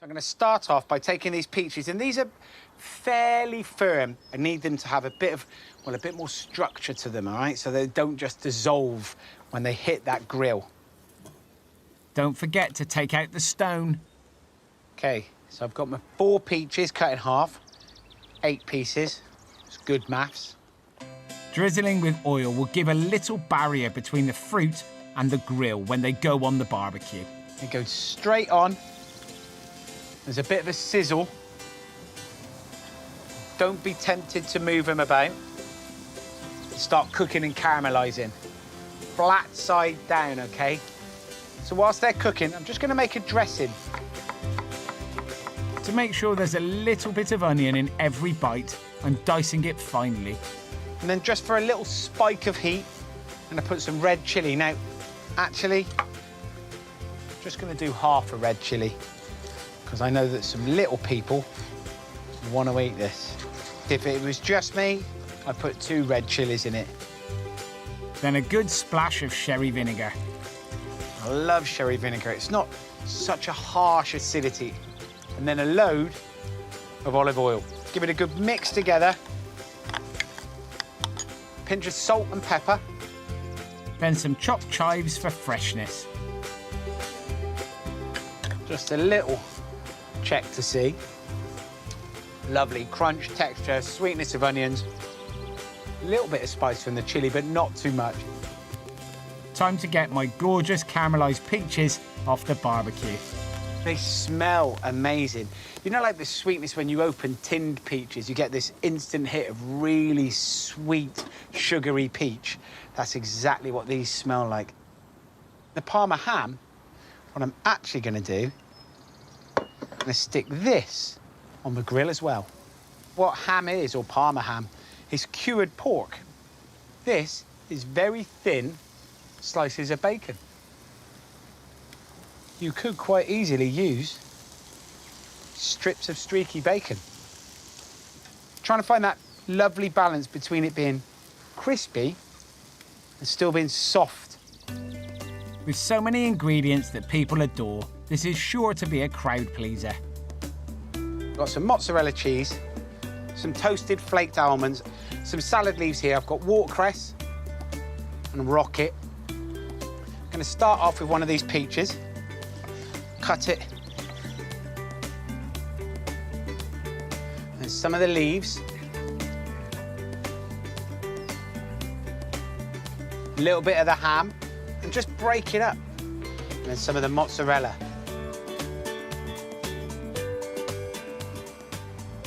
I'm going to start off by taking these peaches, and these are fairly firm. I need them to have a bit more structure to them, all right? So they don't just dissolve when they hit that grill. Don't forget to take out the stone. OK, so I've got my 4 peaches cut in half, 8 pieces. It's good maths. Drizzling with oil will give a little barrier between the fruit and the grill when they go on the barbecue. It goes straight on. There's a bit of a sizzle. Don't be tempted to move them about. Start cooking and caramelising. Flat side down, OK? So whilst they're cooking, I'm just going to make a dressing. To make sure there's a little bit of onion in every bite, I'm dicing it finely. And then just for a little spike of heat, I'm going to put some red chilli. Now, actually, I'm just going to do half a red chilli, because I know that some little people want to eat this. If it was just me, I'd put 2 red chillies in it. Then a good splash of sherry vinegar. I love sherry vinegar. It's not such a harsh acidity. And then a load of olive oil. Give it a good mix together. Pinch of salt and pepper. Then some chopped chives for freshness. Just a little check to see. Lovely crunch, texture, sweetness of onions. A little bit of spice from the chilli, but not too much. Time to get my gorgeous caramelised peaches off the barbecue. They smell amazing. You know, like the sweetness when you open tinned peaches, you get this instant hit of really sweet, sugary peach. That's exactly what these smell like. The Parma ham, what I'm actually going to do, I'm going to stick this on the grill as well. What ham is, or Parma ham, is cured pork. This is very thin slices of bacon. You could quite easily use strips of streaky bacon. Trying to find that lovely balance between it being crispy and still being soft. With so many ingredients that people adore, this is sure to be a crowd pleaser. Got some mozzarella cheese, some toasted flaked almonds, some salad leaves here. I've got watercress and rocket. I'm going to start off with one of these peaches. Cut it. And some of the leaves. A little bit of the ham, and just break it up. And then some of the mozzarella.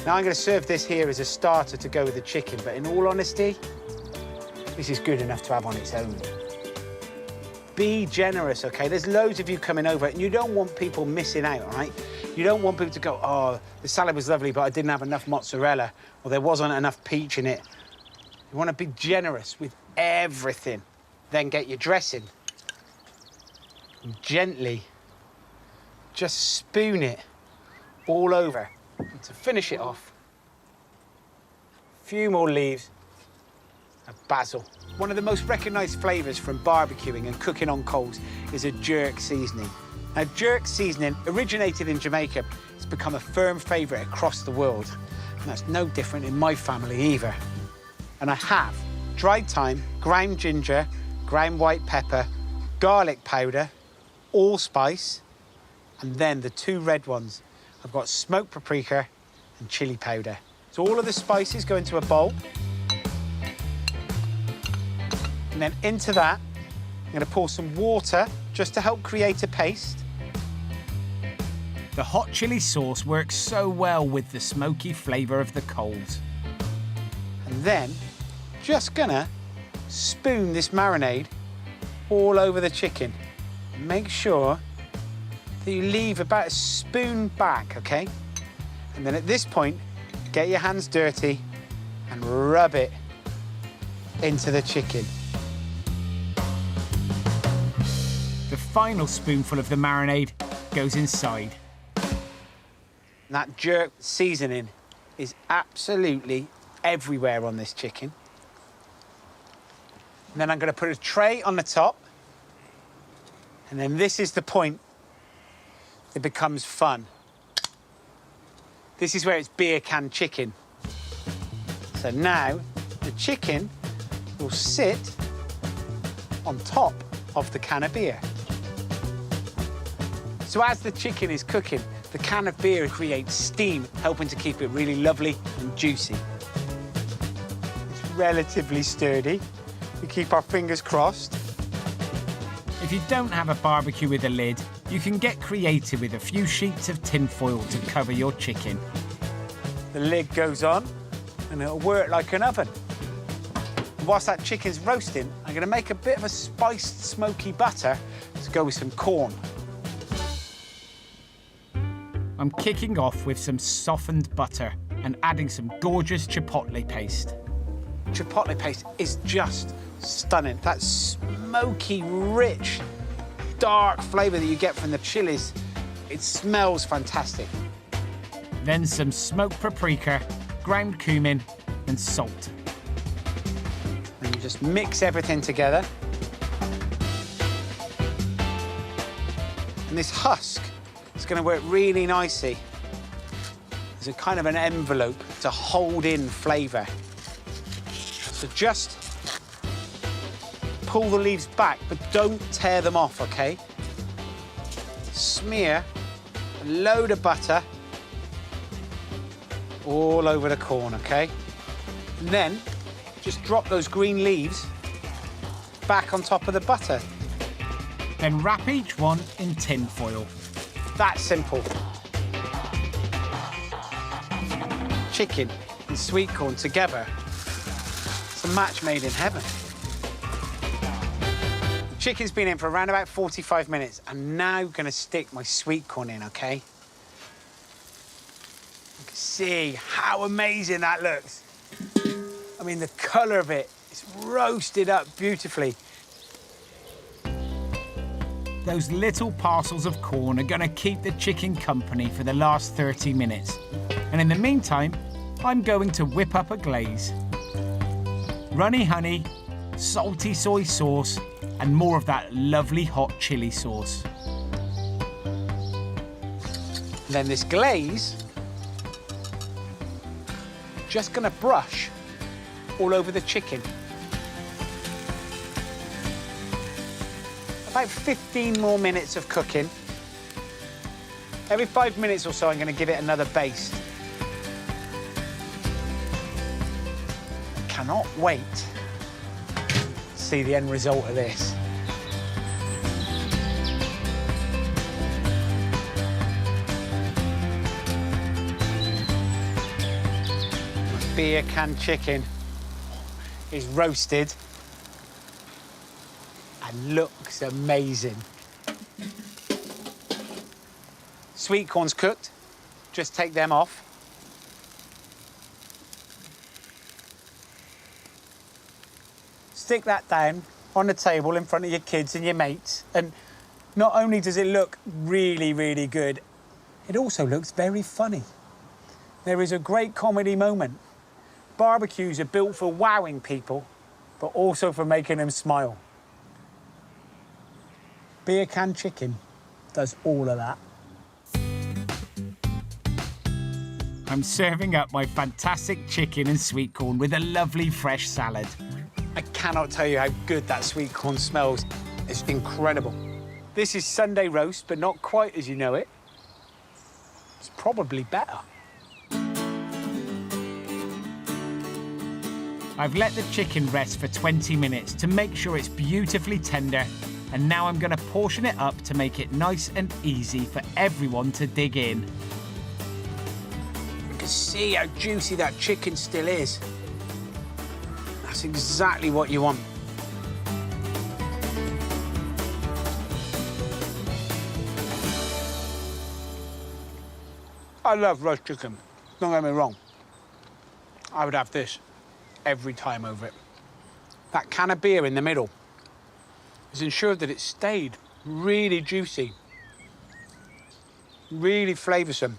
Now I'm going to serve this here as a starter to go with the chicken, but in all honesty, this is good enough to have on its own. Be generous, OK? There's loads of you coming over, and you don't want people missing out, all right? You don't want people to go, oh, the salad was lovely, but I didn't have enough mozzarella, or there wasn't enough peach in it. You want to be generous with everything. Then get your dressing. And gently, just spoon it all over. And to finish it off, a few more leaves of basil. One of the most recognised flavours from barbecuing and cooking on coals is a jerk seasoning. Now, jerk seasoning originated in Jamaica. It's become a firm favourite across the world. And that's no different in my family either. And I have dried thyme, ground ginger, ground white pepper, garlic powder, allspice, and then the 2 red ones. I've got smoked paprika and chilli powder. So all of the spices go into a bowl. And then into that, I'm going to pour some water just to help create a paste. The hot chilli sauce works so well with the smoky flavour of the coals. And then, just gonna spoon this marinade all over the chicken. Make sure that you leave about a spoon back, OK? And then at this point, get your hands dirty and rub it into the chicken. The final spoonful of the marinade goes inside. And that jerk seasoning is absolutely everywhere on this chicken. And then I'm going to put a tray on the top. And then this is the point it becomes fun. This is where it's beer can chicken. So now the chicken will sit on top of the can of beer. So as the chicken is cooking, the can of beer creates steam, helping to keep it really lovely and juicy. It's relatively sturdy. We keep our fingers crossed. If you don't have a barbecue with a lid, you can get creative with a few sheets of tin foil to cover your chicken. The lid goes on and it'll work like an oven. Whilst that chicken's roasting, I'm going to make a bit of a spiced, smoky butter to go with some corn. I'm kicking off with some softened butter and adding some gorgeous chipotle paste. Chipotle paste is just stunning. That smoky, rich, dark flavour that you get from the chilies, it smells fantastic. Then some smoked paprika, ground cumin and salt. And you just mix everything together. And this husk is going to work really nicely as a kind of an envelope to hold in flavour. So just pull the leaves back, but don't tear them off, OK? Smear a load of butter all over the corn, OK? And then just drop those green leaves back on top of the butter. Then wrap each one in tin foil. That's simple. Chicken and sweet corn together. It's a match made in heaven. Chicken's been in for around about 45 minutes. I'm now going to stick my sweet corn in, OK? You can see how amazing that looks. I mean, the colour of it, it's roasted up beautifully. Those little parcels of corn are going to keep the chicken company for the last 30 minutes. And in the meantime, I'm going to whip up a glaze. Runny honey, salty soy sauce, and more of that lovely hot chili sauce. Then this glaze, just going to brush all over the chicken. About 15 more minutes of cooking. Every 5 minutes or so, I'm going to give it another baste. Cannot wait to see the end result of this. My beer can chicken is roasted and looks amazing. Sweet corn's cooked. Just take them off. Stick that down on the table in front of your kids and your mates. And not only does it look really, really good, it also looks very funny. There is a great comedy moment. Barbecues are built for wowing people, but also for making them smile. Beer can chicken does all of that. I'm serving up my fantastic chicken and sweet corn with a lovely fresh salad. I cannot tell you how good that sweet corn smells. It's incredible. This is Sunday roast, but not quite as you know it. It's probably better. I've let the chicken rest for 20 minutes to make sure it's beautifully tender, and now I'm going to portion it up to make it nice and easy for everyone to dig in. You can see how juicy that chicken still is. That's exactly what you want. I love roast chicken, don't get me wrong. I would have this every time over it. That can of beer in the middle has ensured that it stayed really juicy, really flavoursome.